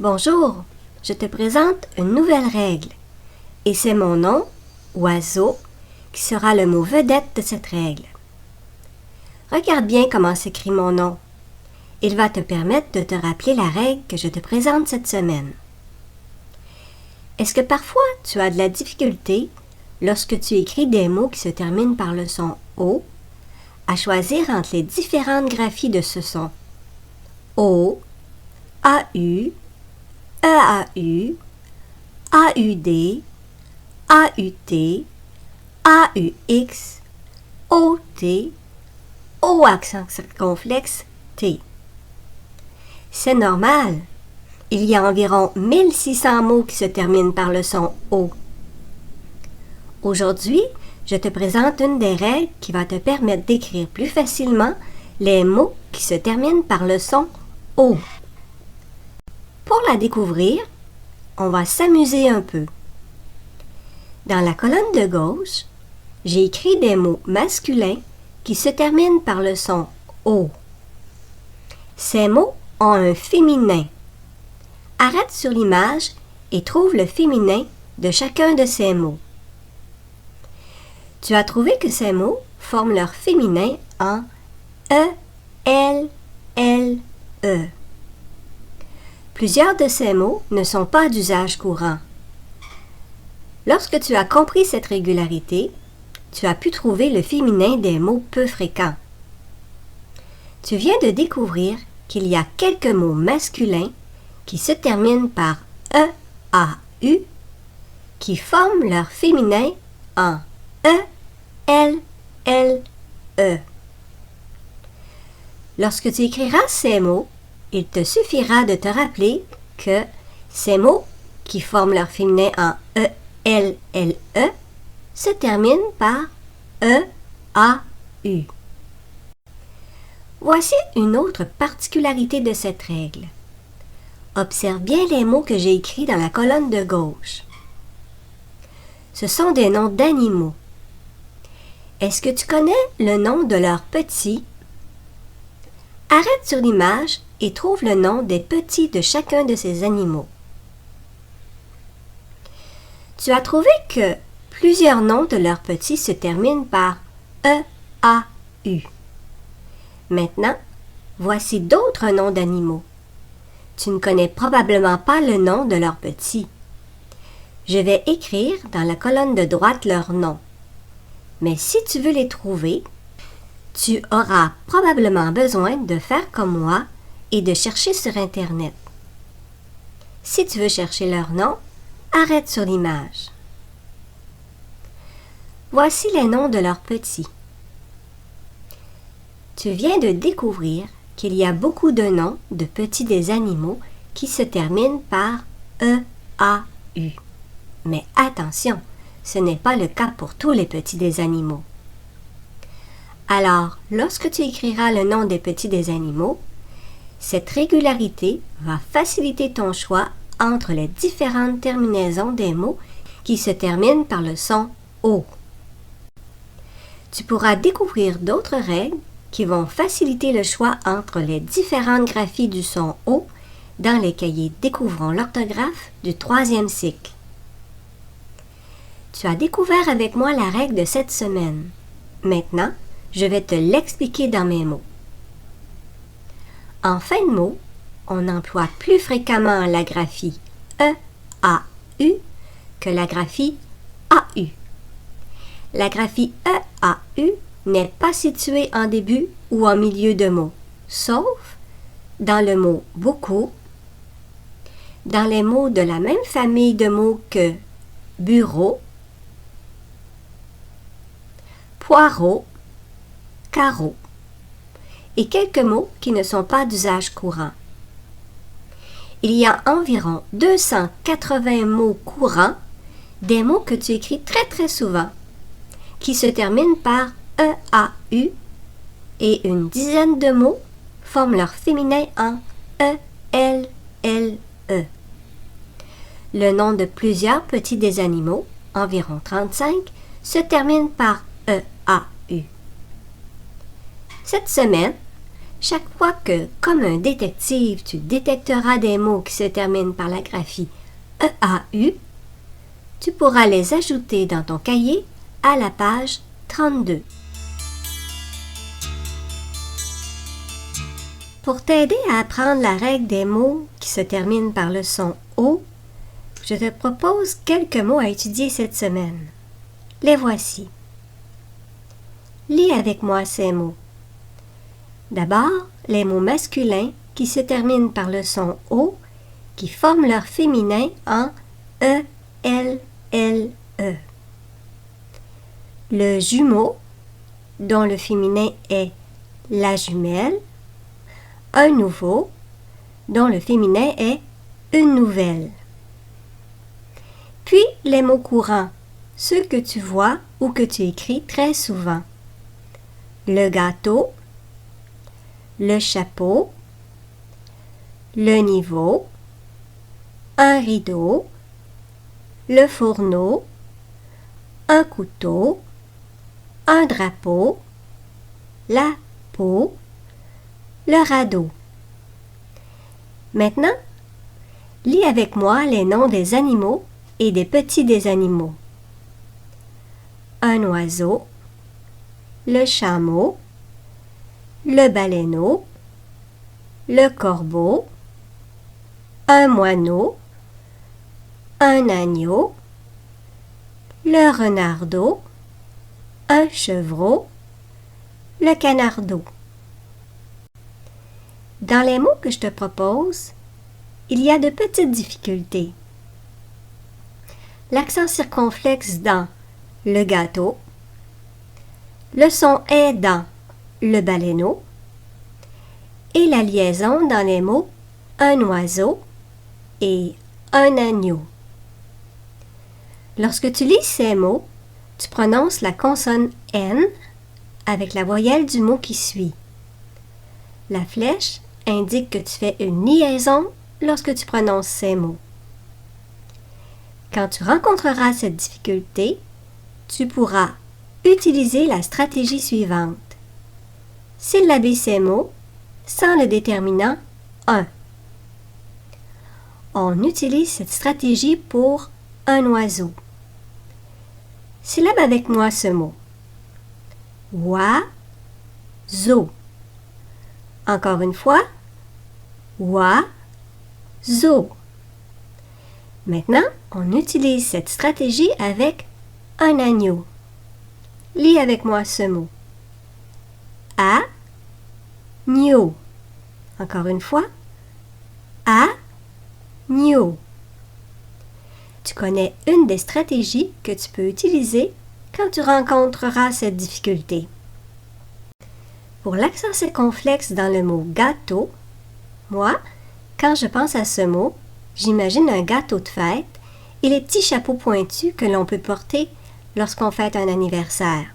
Bonjour, je te présente une nouvelle règle et c'est mon nom, oiseau, qui sera le mot vedette de cette règle. Regarde bien comment s'écrit mon nom. Il va te permettre de te rappeler la règle que je te présente cette semaine. Est-ce que parfois tu as de la difficulté, lorsque tu écris des mots qui se terminent par le son O, à choisir entre les différentes graphies de ce son? O, AU, EAU, AUD, AUT, AUX, OT, O accent circonflexe, T. C'est normal. Il y a environ 1600 mots qui se terminent par le son O. Aujourd'hui, je te présente une des règles qui va te permettre d'écrire plus facilement les mots qui se terminent par le son O. Pour la découvrir, on va s'amuser un peu. Dans la colonne de gauche, j'ai écrit des mots masculins qui se terminent par le son O. Ces mots ont un féminin. Arrête sur l'image et trouve le féminin de chacun de ces mots. Tu as trouvé que ces mots forment leur féminin en E, L, L, E. Plusieurs de ces mots ne sont pas d'usage courant. Lorsque tu as compris cette régularité, tu as pu trouver le féminin des mots peu fréquents. Tu viens de découvrir qu'il y a quelques mots masculins qui se terminent par E, A, U, qui forment leur féminin en E, L, L, E. Lorsque tu écriras ces mots, il te suffira de te rappeler que ces mots qui forment leur féminin en E, L, L, E se terminent par E, A, U. Voici une autre particularité de cette règle. Observe bien les mots que j'ai écrits dans la colonne de gauche. Ce sont des noms d'animaux. Est-ce que tu connais le nom de leurs petits? Arrête sur l'image et trouve le nom des petits de chacun de ces animaux. Tu as trouvé que plusieurs noms de leurs petits se terminent par E, A, U. Maintenant, voici d'autres noms d'animaux. Tu ne connais probablement pas le nom de leurs petits. Je vais écrire dans la colonne de droite leurs noms. Mais si tu veux les trouver, tu auras probablement besoin de faire comme moi et de chercher sur Internet. Si tu veux chercher leur nom, arrête sur l'image. Voici les noms de leurs petits. Tu viens de découvrir qu'il y a beaucoup de noms de petits des animaux qui se terminent par E, A, U. Mais attention, ce n'est pas le cas pour tous les petits des animaux. Alors, lorsque tu écriras le nom des petits des animaux, cette régularité va faciliter ton choix entre les différentes terminaisons des mots qui se terminent par le son O. Tu pourras découvrir d'autres règles qui vont faciliter le choix entre les différentes graphies du son O dans les cahiers Découvrons l'orthographe du 3e cycle. Tu as découvert avec moi la règle de cette semaine. Maintenant, je vais te l'expliquer dans mes mots. En fin de mot, on emploie plus fréquemment la graphie E, A, U que la graphie AU. La graphie E, A, U n'est pas située en début ou en milieu de mot, sauf dans le mot beaucoup, dans les mots de la même famille de mots que bureau, poireau, carreau, et quelques mots qui ne sont pas d'usage courant. Il y a environ 280 mots courants, des mots que tu écris très souvent, qui se terminent par E, A, U, et une dizaine de mots forment leur féminin en E, L, L, E. Le nom de plusieurs petits des animaux, environ 35, se termine par E, A, U. Cette semaine, Chaque fois que, comme un détective, tu détecteras des mots qui se terminent par la graphie EAU, tu pourras les ajouter dans ton cahier à la page 32. Pour t'aider à apprendre la règle des mots qui se terminent par le son O, je te propose quelques mots à étudier cette semaine. Les voici. Lis avec moi ces mots. D'abord, les mots masculins qui se terminent par le son O, qui forment leur féminin en E, L, L, E. Le jumeau, dont le féminin est la jumelle. Un nouveau, dont le féminin est une nouvelle. Puis les mots courants, ceux que tu vois ou que tu écris très souvent. Le gâteau, le chapeau, le niveau, un rideau, le fourneau, un couteau, un drapeau, la peau, le radeau. Maintenant, lis avec moi les noms des animaux et des petits des animaux. Un oiseau, le chameau, le baleineau, le corbeau, un moineau, un agneau, le renardeau, un chevreau, le canardeau. Dans les mots que je te propose, il y a de petites difficultés. L'accent circonflexe dans le gâteau, le son est dans le baleineau et la liaison dans les mots un oiseau et un agneau. Lorsque tu lis ces mots, tu prononces la consonne N avec la voyelle du mot qui suit. La flèche indique que tu fais une liaison lorsque tu prononces ces mots. Quand tu rencontreras cette difficulté, tu pourras utiliser la stratégie suivante. Syllaber ces mots sans le déterminant 1. On utilise cette stratégie pour un oiseau. Syllabe avec moi ce mot. Oiseau. Encore une fois. Oiseau. Maintenant, on utilise cette stratégie avec un agneau. Lis avec moi ce mot. Agneau. Encore une fois. Agneau. Tu connais une des stratégies que tu peux utiliser quand tu rencontreras cette difficulté. Pour l'accent circonflexe dans le mot gâteau, moi, quand je pense à ce mot, j'imagine un gâteau de fête et les petits chapeaux pointus que l'on peut porter lorsqu'on fête un anniversaire.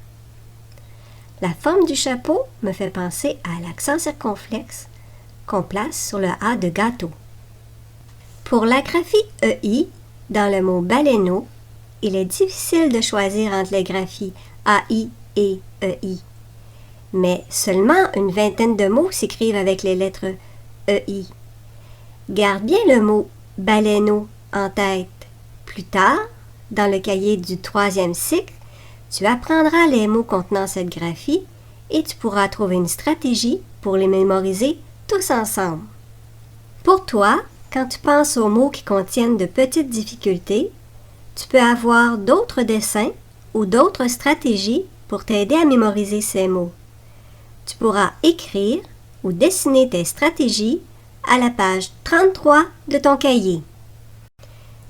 La forme du chapeau me fait penser à l'accent circonflexe qu'on place sur le A de gâteau. Pour la graphie EI, dans le mot baleineau, il est difficile de choisir entre les graphies AI et EI. Mais seulement une vingtaine de mots s'écrivent avec les lettres EI. Garde bien le mot baleineau en tête. Plus tard, dans le cahier du 3e cycle, tu apprendras les mots contenant cette graphie et tu pourras trouver une stratégie pour les mémoriser tous ensemble. Pour toi, quand tu penses aux mots qui contiennent de petites difficultés, tu peux avoir d'autres dessins ou d'autres stratégies pour t'aider à mémoriser ces mots. Tu pourras écrire ou dessiner tes stratégies à la page 33 de ton cahier.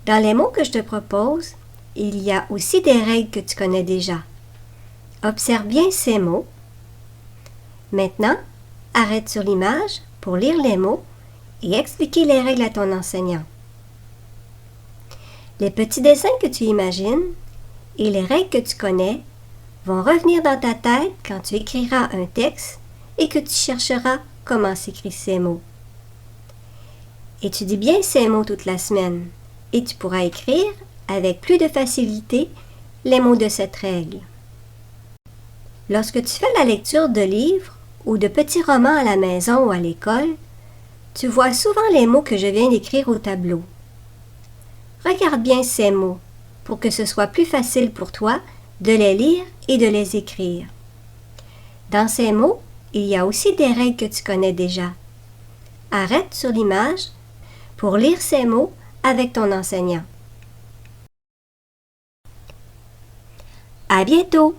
Dans les mots que je te propose, il y a aussi des règles que tu connais déjà. Observe bien ces mots. Maintenant, arrête sur l'image pour lire les mots et expliquer les règles à ton enseignant. Les petits dessins que tu imagines et les règles que tu connais vont revenir dans ta tête quand tu écriras un texte et que tu chercheras comment s'écrivent ces mots. Étudie bien ces mots toute la semaine et tu pourras écrire avec plus de facilité les mots de cette règle. Lorsque tu fais la lecture de livres ou de petits romans à la maison ou à l'école, tu vois souvent les mots que je viens d'écrire au tableau. Regarde bien ces mots pour que ce soit plus facile pour toi de les lire et de les écrire. Dans ces mots, il y a aussi des règles que tu connais déjà. Arrête sur l'image pour lire ces mots avec ton enseignant. À bientôt!